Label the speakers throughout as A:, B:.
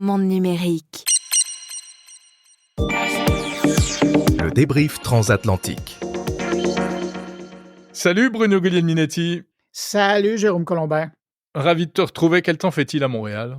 A: Monde numérique.
B: Le débrief transatlantique.
C: Salut Bruno Guglielminetti.
D: Salut Jérôme Colombin.
C: Ravi de te retrouver. Quel temps fait-il à Montréal?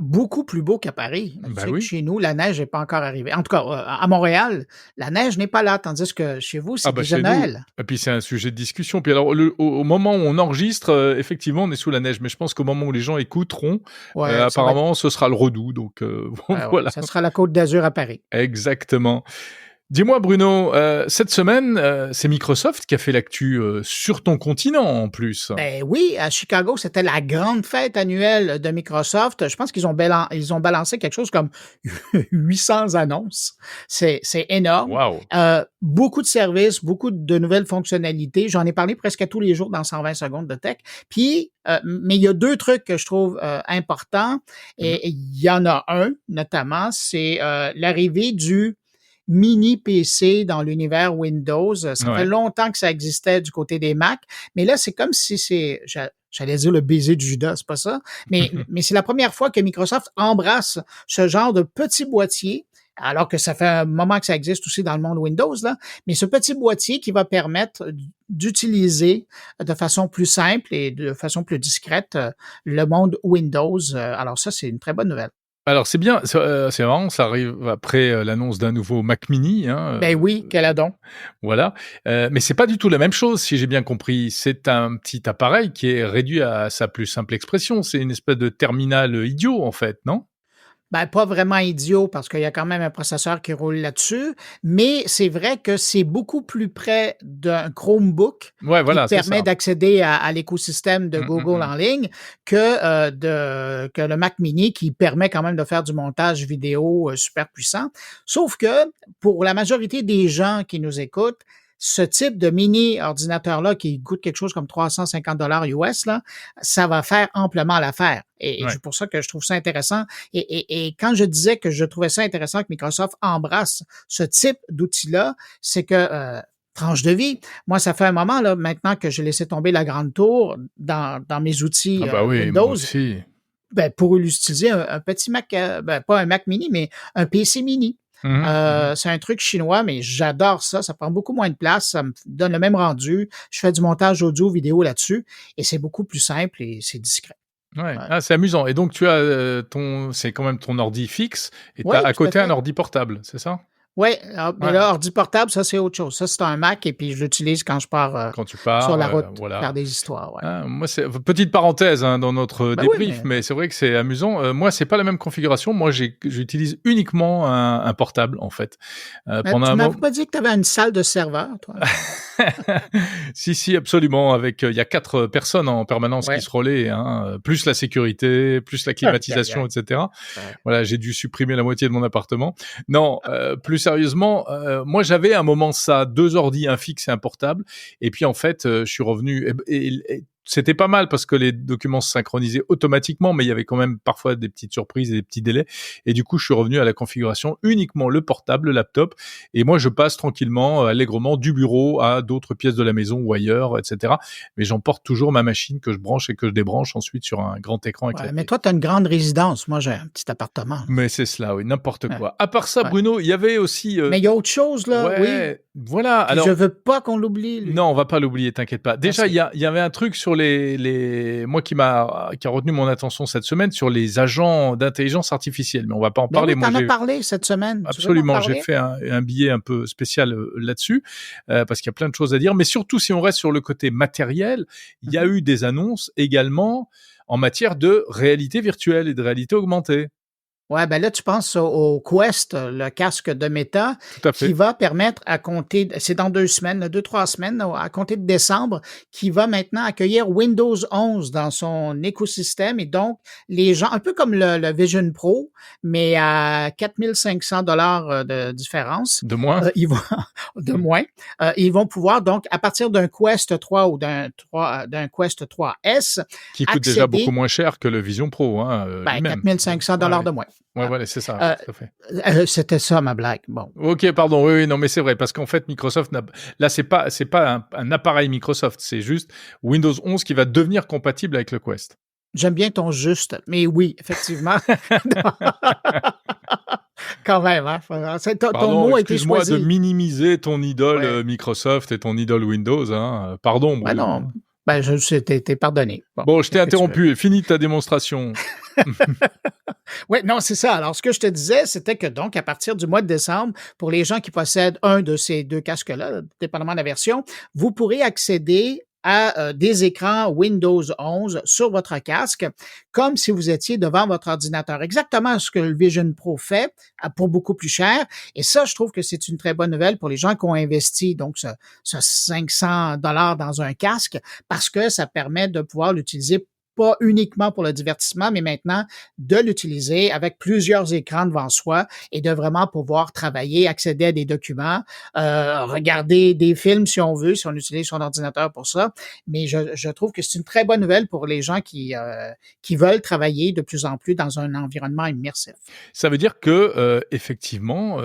D: Beaucoup plus beau qu'à Paris. Tu sais que
C: oui.
D: chez nous, la neige n'est pas encore arrivée. En tout cas, à Montréal, la neige n'est pas là, tandis que chez vous, c'est déjà
C: chez
D: Noël.
C: nous. Et puis c'est un sujet de discussion. Puis alors, au moment où on enregistre, effectivement, on est sous la neige. Mais je pense qu'au moment où les gens écouteront,
D: Ouais,
C: apparemment, ce sera le redoux. Donc voilà.
D: Ça sera la Côte d'Azur à Paris.
C: Exactement. Dis-moi Bruno, cette semaine, c'est Microsoft qui a fait l'actu sur ton continent en plus.
D: Ben oui, à Chicago, c'était la grande fête annuelle de Microsoft. Je pense qu'ils ont balancé quelque chose comme 800 annonces. C'est énorme.
C: Wow.
D: Beaucoup de services, beaucoup de nouvelles fonctionnalités. J'en ai parlé presque à tous les jours dans 120 secondes de tech. Puis, mais il y a deux trucs que je trouve importants. Et il y en a un, notamment, c'est l'arrivée du mini PC dans l'univers Windows. Ça fait longtemps que ça existait du côté des Mac, mais là, c'est comme si j'allais dire le baiser du Judas, c'est pas ça, mais c'est la première fois que Microsoft embrasse ce genre de petit boîtier, alors que ça fait un moment que ça existe aussi dans le monde Windows, là, mais ce petit boîtier qui va permettre d'utiliser de façon plus simple et de façon plus discrète le monde Windows. Alors ça, c'est une très bonne nouvelle.
C: Alors c'est bien, c'est marrant, ça arrive après l'annonce d'un nouveau Mac Mini.
D: Ben oui, quel adon.
C: Voilà, mais c'est pas du tout la même chose, si j'ai bien compris. C'est un petit appareil qui est réduit à sa plus simple expression. C'est une espèce de terminal idiot, en fait, non?
D: Ben, pas vraiment idiot parce qu'il y a quand même un processeur qui roule là-dessus, mais c'est vrai que c'est beaucoup plus près d'un Chromebook
C: Ouais, voilà,
D: qui
C: c'est
D: permet
C: ça.
D: d'accéder à l'écosystème de Google en ligne que le Mac Mini qui permet quand même de faire du montage vidéo super puissant. Sauf que pour la majorité des gens qui nous écoutent, ce type de mini ordinateur-là qui coûte quelque chose comme 350 $ US, là, ça va faire amplement l'affaire. Et c'est pour ça que je trouve ça intéressant. Et quand je disais que je trouvais ça intéressant que Microsoft embrasse ce type d'outil-là, c'est que tranche de vie. Moi, ça fait un moment là maintenant que j'ai laissé tomber la grande tour dans mes outils
C: Ah bah oui,
D: Windows.
C: moi aussi.
D: Ben, pour utiliser un petit Mac, pas un Mac mini, mais un PC mini. C'est un truc chinois, mais j'adore ça. Ça prend beaucoup moins de place. Ça me donne le même rendu. Je fais du montage audio, vidéo là-dessus et c'est beaucoup plus simple et c'est discret.
C: Ouais. Ah, c'est amusant. Et donc tu as c'est quand même ton ordi fixe et tu as à
D: tout à
C: côté un
D: fait.
C: ordi portable, c'est ça?
D: Oui, mais là, ordi portable, ça, c'est autre chose. Ça, c'est un Mac et puis je l'utilise quand je pars
C: Quand tu pars,
D: sur la route
C: voilà.
D: faire des histoires. Ouais.
C: Ah, moi, c'est petite parenthèse dans notre
D: Ben oui,
C: débrief, mais c'est vrai que c'est amusant. Moi, c'est pas la même configuration. Moi, j'utilise uniquement un portable, en fait. Pendant
D: tu
C: un
D: m'avais
C: moment.
D: pas dit que tu avais une salle de serveur, toi?
C: Si, absolument. Avec, il y a 4 personnes en permanence
D: Ouais.
C: qui se relaient, plus la sécurité, plus la climatisation, etc.
D: Ouais.
C: Voilà, j'ai dû supprimer la moitié de mon appartement. Non, plus sérieusement, moi, j'avais à un moment ça, 2 ordis, un fixe et un portable. Et puis, en fait, je suis revenu et c'était pas mal parce que les documents se synchronisaient automatiquement, mais il y avait quand même parfois des petites surprises et des petits délais. Et du coup, je suis revenu à la configuration uniquement le portable, le laptop. Et moi, je passe tranquillement, allègrement, du bureau à d'autres pièces de la maison ou ailleurs, etc. Mais j'emporte toujours ma machine que je branche et que je débranche ensuite sur un grand écran avec la
D: Mais
C: télé.
D: toi, tu as une grande résidence. Moi, j'ai un petit appartement.
C: Mais c'est cela, oui, n'importe
D: Ouais.
C: quoi. À part ça,
D: Ouais.
C: Bruno, il y avait aussi...
D: Mais il y a autre chose, là, oui.
C: ouais, voilà.
D: Puis
C: Alors,
D: je veux pas qu'on l'oublie, lui.
C: non, on va pas l'oublier, t'inquiète pas. Déjà, il y avait un truc sur moi qui a retenu mon attention cette semaine sur les agents d'intelligence artificielle, mais on va pas en
D: Ben
C: parler.
D: oui,
C: Moi,
D: t'en as parlé cette semaine. Tu veux m'en
C: absolument, j'ai
D: parler?
C: fait un billet un peu spécial là-dessus parce qu'il y a plein de choses à dire. Mais surtout, si on reste sur le côté matériel, il y a eu des annonces également en matière de réalité virtuelle et de réalité augmentée.
D: Ouais, ben là, tu penses au Quest, le casque de Meta,
C: Tout à
D: qui
C: fait.
D: va permettre à compter, c'est dans 2 semaines, 2-3 semaines, à compter de décembre, qui va maintenant accueillir Windows 11 dans son écosystème. Et donc, les gens, un peu comme le Vision Pro, mais à 4 500 $ de différence,
C: De moins.
D: ils vont, de moins, ils vont pouvoir donc, à partir d'un Quest 3 ou d'un Quest 3S,
C: Qui coûte déjà
D: accéder,
C: beaucoup moins cher que le Vision Pro,
D: ben,
C: lui-même.
D: 4 500 $ de moins.
C: Ouais, voilà, c'est ça,
D: Euh,
C: tout à fait.
D: C'était ça ma blague. Bon.
C: Ok, pardon, oui, non, mais c'est vrai, parce qu'en fait, Microsoft là, c'est pas un appareil Microsoft, c'est juste Windows 11 qui va devenir compatible avec le Quest.
D: J'aime bien ton juste, mais oui, effectivement. Quand même, hein. Ton
C: Pardon,
D: mot a été
C: excuse-moi de
D: choisi.
C: minimiser ton idole
D: Ouais.
C: Microsoft et ton idole Windows. Hein. Pardon,
D: Ben
C: Bruce.
D: non. Ben, je sais, t'es pardonné. Bon,
C: Bon, je t'ai
D: qu'est-ce que tu veux?
C: interrompu. Finis ta démonstration.
D: Oui, non, c'est ça. Alors, ce que je te disais, c'était que donc, à partir du mois de décembre, pour les gens qui possèdent un de ces deux casques-là, dépendamment de la version, vous pourrez accéder à des écrans Windows 11 sur votre casque, comme si vous étiez devant votre ordinateur. Exactement ce que le Vision Pro fait, pour beaucoup plus cher. Et ça, je trouve que c'est une très bonne nouvelle pour les gens qui ont investi donc ce 500 $ dans un casque, parce que ça permet de pouvoir l'utiliser pas uniquement pour le divertissement, mais maintenant de l'utiliser avec plusieurs écrans devant soi et de vraiment pouvoir travailler, accéder à des documents, regarder des films si on veut, si on utilise son ordinateur pour ça. Mais je trouve que c'est une très bonne nouvelle pour les gens qui veulent travailler de plus en plus dans un environnement immersif.
C: Ça veut dire que effectivement,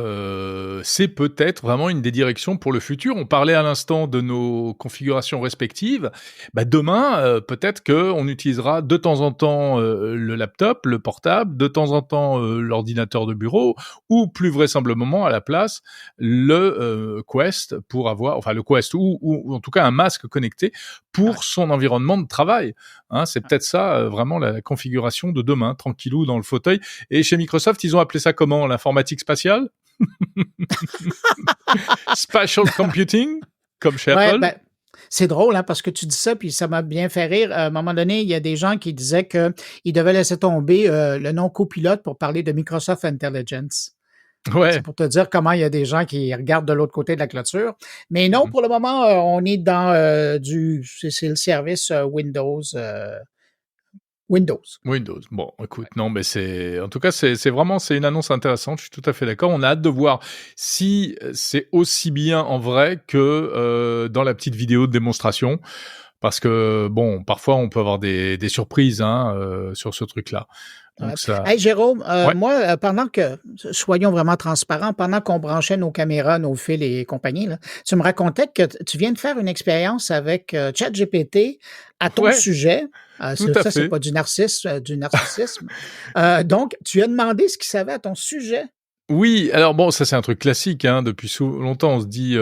C: c'est peut-être vraiment une des directions pour le futur. On parlait à l'instant de nos configurations respectives. Bah, demain, peut-être qu'on utilisera de temps en temps le laptop, le portable, de temps en temps l'ordinateur de bureau, ou plus vraisemblablement à la place le Quest pour avoir, enfin le Quest ou en tout cas un masque connecté
D: Ouais.
C: pour son environnement de travail. Hein, c'est peut-être ça vraiment la configuration de demain, tranquillou dans le fauteuil. Et chez Microsoft, ils ont appelé ça comment? L'informatique spatiale? Spatial computing? Comme chez
D: Ouais,
C: Apple?
D: ben, c'est drôle, hein, parce que tu dis ça, puis ça m'a bien fait rire. À un moment donné, il y a des gens qui disaient qu'ils devaient laisser tomber le nom copilote pour parler de Microsoft Intelligence. C'est
C: Ouais.
D: pour te dire comment il y a des gens qui regardent de l'autre côté de la clôture. Mais non,
C: Mhm.
D: pour le moment, on est dans c'est le service Windows.
C: Windows. Bon, écoute, non, mais en tout cas, c'est vraiment, c'est une annonce intéressante. Je suis tout à fait d'accord. On a hâte de voir si c'est aussi bien en vrai que dans la petite vidéo de démonstration. Parce que, bon, parfois, on peut avoir des surprises hein, sur ce truc-là.
D: Ouais.
C: Donc, ça...
D: Hey, Jérôme,
C: Ouais.
D: moi, soyons vraiment transparents, pendant qu'on branchait nos caméras, nos fils et compagnie, là, tu me racontais que tu viens de faire une expérience avec ChatGPT à ton
C: Ouais,
D: sujet.
C: tout à
D: Ça, c'est
C: fait.
D: pas du narcissisme. Donc, tu as demandé ce qu'il savait à ton sujet.
C: Oui, alors bon, ça c'est un truc classique, hein, depuis longtemps, on se dit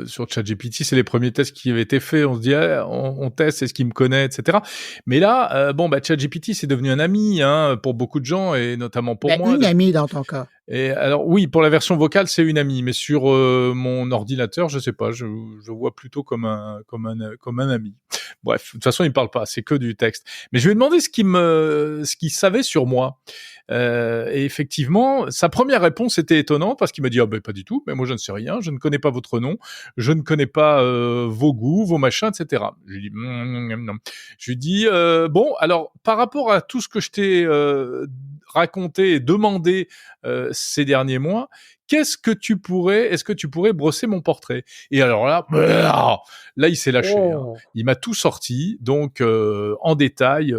C: sur ChatGPT, c'est les premiers tests qui avaient été faits, on se dit ah, on teste, est-ce qu'il me connaît, etc. Mais là, bon, bah ChatGPT c'est devenu un ami hein, pour beaucoup de gens et notamment pour
D: Ben,
C: moi.
D: une amie dans ton cas.
C: Et alors oui, pour la version vocale, c'est une amie, mais sur mon ordinateur, je sais pas, je vois plutôt comme un ami. Bref, de toute façon, il parle pas, c'est que du texte. Mais je lui ai demandé ce qu'il savait sur moi. Et effectivement, sa première réponse était étonnante parce qu'il m'a dit ah ben pas du tout, mais moi je ne sais rien, je ne connais pas votre nom, je ne connais pas vos goûts, vos machins, etc. Je lui dis je lui dis bon alors par rapport à tout ce que je t'ai raconté et demandé ces derniers mois, est-ce que tu pourrais brosser mon portrait? Et alors là, il s'est lâché. Hein.
D: Oh.
C: Il m'a tout sorti, donc en détail.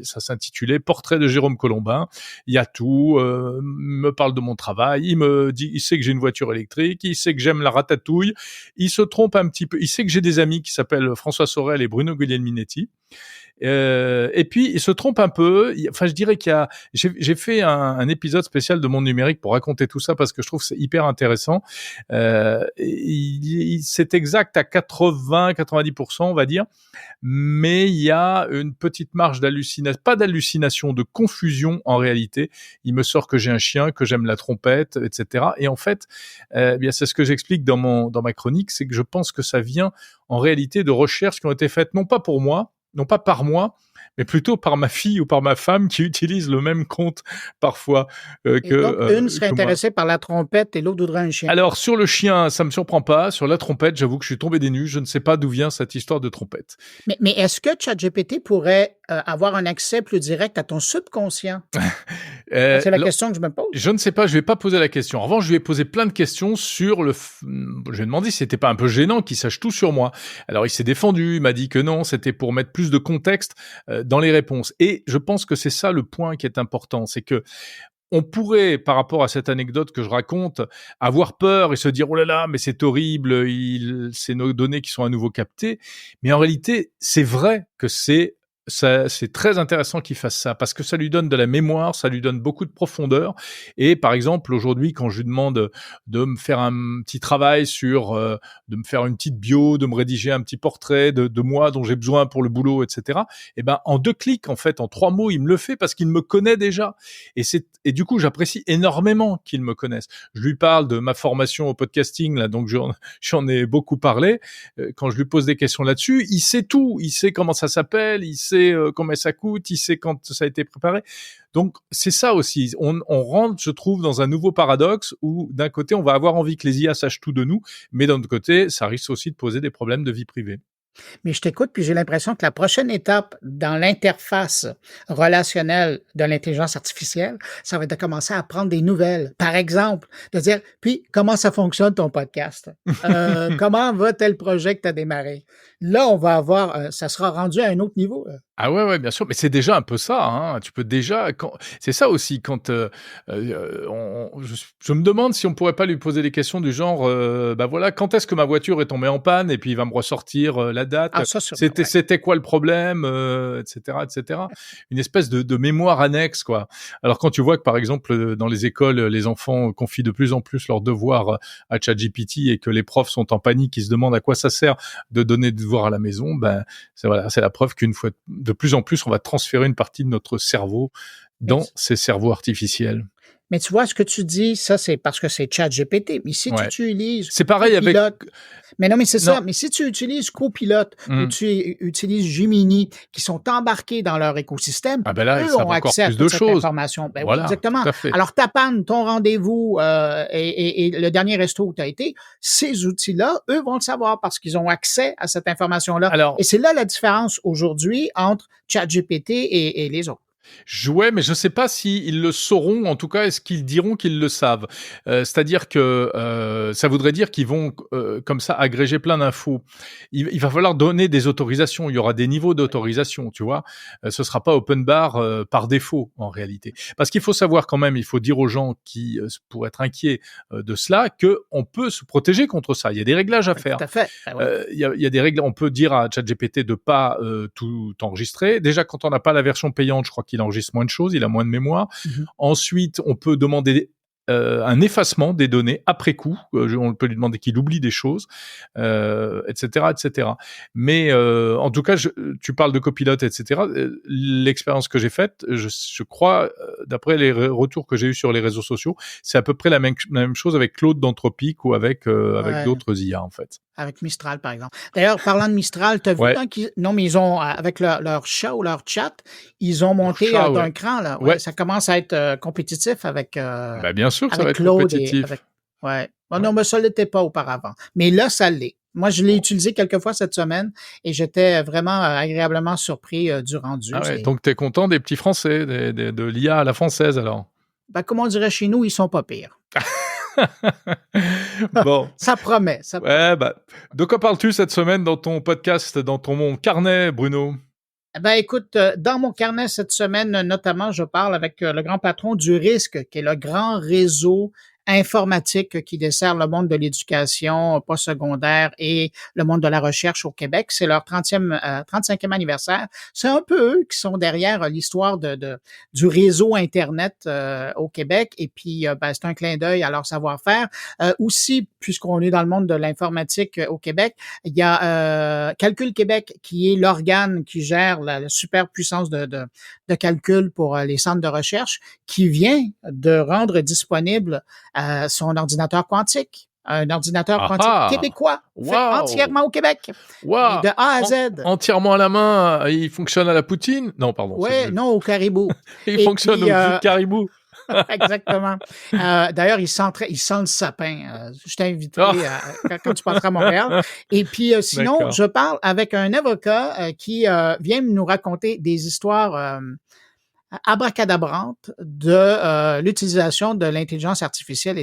C: Ça s'intitulait Portrait de Jérôme Colombin. Il y a tout. Me parle de mon travail. Il me dit, il sait que j'ai une voiture électrique. Il sait que j'aime la ratatouille. Il se trompe un petit peu. Il sait que j'ai des amis qui s'appellent François Sorel et Bruno Guglielminetti. Et puis il se trompe un peu. Enfin, je dirais j'ai fait un épisode spécial de Monde Numérique pour raconter tout ça parce que je trouve que c'est hyper intéressant. C'est exact à 80-90%, on va dire, mais il y a une petite marge d'hallucination, pas d'hallucination, de confusion en réalité. Il me sort que j'ai un chien, que j'aime la trompette, etc. Et en fait, bien c'est ce que j'explique dans ma chronique, c'est que je pense que ça vient en réalité de recherches qui ont été faites non pas pour moi, non pas par moi, mais plutôt par ma fille ou par ma femme qui utilise le même compte parfois
D: Et donc, une serait
C: que moi.
D: intéressée par la trompette et l'autre voudrait un chien.
C: Alors sur le chien, ça me surprend pas. Sur la trompette, j'avoue que je suis tombé des nues. Je ne sais pas d'où vient cette histoire de trompette.
D: Mais est-ce que ChatGPT pourrait avoir un accès plus direct à ton subconscient? C'est la question que je me pose.
C: Je ne sais pas, je vais pas poser la question. En revanche, je lui ai posé plein de questions sur je lui ai demandé si c'était pas un peu gênant qu'il sache tout sur moi. Alors il s'est défendu, il m'a dit que non, c'était pour mettre plus de contexte dans les réponses. Et je pense que c'est ça le point qui est important, c'est que on pourrait, par rapport à cette anecdote que je raconte, avoir peur et se dire oh là là, mais c'est horrible, c'est nos données qui sont à nouveau captées. Mais en réalité, c'est vrai que c'est ça, c'est très intéressant qu'il fasse ça parce que ça lui donne de la mémoire, ça lui donne beaucoup de profondeur. Et par exemple, aujourd'hui, quand je lui demande de me faire un petit travail sur, de me faire une petite bio, de me rédiger un petit portrait de moi dont j'ai besoin pour le boulot, etc. Et ben, en 2 clics, en fait, en 3 mots, il me le fait parce qu'il me connaît déjà. Et du coup, j'apprécie énormément qu'il me connaisse. Je lui parle de ma formation au podcasting, là, donc j'en ai beaucoup parlé. Quand je lui pose des questions là-dessus, il sait tout. Il sait comment ça s'appelle, il sait combien ça coûte, il sait quand ça a été préparé. Donc, c'est ça aussi. On rentre, je trouve, dans un nouveau paradoxe où, d'un côté, on va avoir envie que les IA sachent tout de nous, mais d'un autre côté, ça risque aussi de poser des problèmes de vie privée.
D: Mais je t'écoute, puis j'ai l'impression que la prochaine étape dans l'interface relationnelle de l'intelligence artificielle, ça va être de commencer à prendre des nouvelles. Par exemple, de dire, puis, comment ça fonctionne ton podcast? Comment va tel projet que tu as démarré? Là, on va avoir, ça sera rendu à un autre niveau.
C: Ah ouais, bien sûr, mais c'est déjà un peu ça, hein. Tu peux déjà c'est ça aussi quand, je me demande si on pourrait pas lui poser des questions du genre, bah, voilà, quand est-ce que ma voiture est tombée en panne? Et puis il va me ressortir, la date.
D: Ah, ça, sûrement, ouais.
C: C'était quoi le problème? Et cetera, et cetera. Une espèce de mémoire annexe, quoi. Alors quand tu vois que, par exemple, dans les écoles, les enfants confient de plus en plus leurs devoirs à ChatGPT et que les profs sont en panique, ils se demandent à quoi ça sert de donner des devoirs à la maison, ben, c'est la preuve qu'une fois de plus en plus, on va transférer une partie de notre cerveau dans ces cerveaux artificiels.
D: Mais tu vois, ce que tu dis, ça, c'est parce que c'est ChatGPT. Mais si
C: Ouais.
D: tu utilises
C: C'est pareil avec...
D: Copilot, mais non, mais c'est ça.
C: Non.
D: Mais si tu utilises Copilot ou tu utilises Gemini, qui sont embarqués dans leur écosystème,
C: Ah ben là, ils
D: eux
C: savent
D: ont
C: encore
D: accès à
C: plus
D: toute
C: de
D: cette
C: choses.
D: information. Ben oui,
C: Voilà,
D: exactement.
C: tout à fait.
D: Alors, ta panne, ton rendez-vous et le dernier resto où tu as été, ces outils-là, eux vont le savoir parce qu'ils ont accès à cette information-là.
C: Alors,
D: Et c'est là la différence aujourd'hui entre ChatGPT et les autres.
C: ouais, mais je sais pas si ils le sauront. En tout cas, est-ce qu'ils diront qu'ils le savent? C'est-à-dire que ça voudrait dire qu'ils vont comme ça agréger plein d'infos. Il va falloir donner des autorisations. Il y aura des niveaux d'autorisation, tu vois. Ce sera pas open bar par défaut en réalité. Parce qu'il faut savoir quand même, il faut dire aux gens qui pour être inquiets de cela, que on peut se protéger contre ça. Il y a des réglages à faire.
D: Tout à fait. Ben oui.
C: Il y a des règles. On peut dire à ChatGPT de pas tout enregistrer. Déjà, quand on n'a pas la version payante, je crois qu'il enregistre moins de choses, il a moins de mémoire.
D: Mhm.
C: Ensuite, on peut demander un effacement des données après coup. On peut lui demander qu'il oublie des choses, etc., etc. Mais en tout cas, tu parles de copilote, etc. L'expérience que j'ai faite, je crois, d'après les retours que j'ai eus sur les réseaux sociaux, c'est à peu près la même chose avec Claude d'Anthropic ou avec
D: Ouais.
C: d'autres IA en fait.
D: Avec Mistral, par exemple. D'ailleurs, parlant de Mistral, tu as vu,
C: Ouais.
D: hein, non, mais ils ont, avec leur chat ou leur chat, ils ont monté
C: chat,
D: d'un
C: ouais.
D: cran, là.
C: Ouais.
D: Ça commence à être compétitif avec,
C: Bah, bien sûr que ça va
D: avec
C: être
D: Claude
C: compétitif.
D: ouais. Oh, non, mais ça l'était pas auparavant. Mais là, ça l'est. Moi, je l'ai utilisé quelques fois cette semaine et j'étais vraiment agréablement surpris du rendu.
C: Ah ouais, donc t'es content des petits Français, de l'IA à la française alors?
D: Ben, comme on dirait chez nous, ils sont pas pires.
C: Bon.
D: Ça promet.
C: Ouais, bah, de quoi parles-tu cette semaine dans ton podcast, dans ton carnet, Bruno?
D: Ben écoute, dans mon carnet cette semaine, notamment, je parle avec le grand patron du RISC, qui est le grand réseau informatique qui dessert le monde de l'éducation postsecondaire et le monde de la recherche au Québec. C'est leur 35e anniversaire. C'est un peu eux qui sont derrière l'histoire du réseau Internet au Québec. Et puis, ben, c'est un clin d'œil à leur savoir-faire. Aussi, puisqu'on est dans le monde de l'informatique au Québec, il y a Calcul Québec qui est l'organe qui gère la super puissance de calcul pour les centres de recherche, qui vient de rendre disponible son ordinateur quantique. Un ordinateur quantique québécois, fait entièrement au Québec.
C: Wow.
D: De A à Z.
C: Entièrement à la main, il fonctionne à la poutine? Non, pardon.
D: Oui, non, au caribou.
C: Il fonctionne au jus de caribou.
D: Exactement. D'ailleurs, il sent le sapin. Je t'inviterai quand tu passeras à Montréal. Et puis, sinon,
C: D'accord.
D: je parle avec un avocat qui vient nous raconter des histoires abracadabrantes de l'utilisation de l'intelligence artificielle et des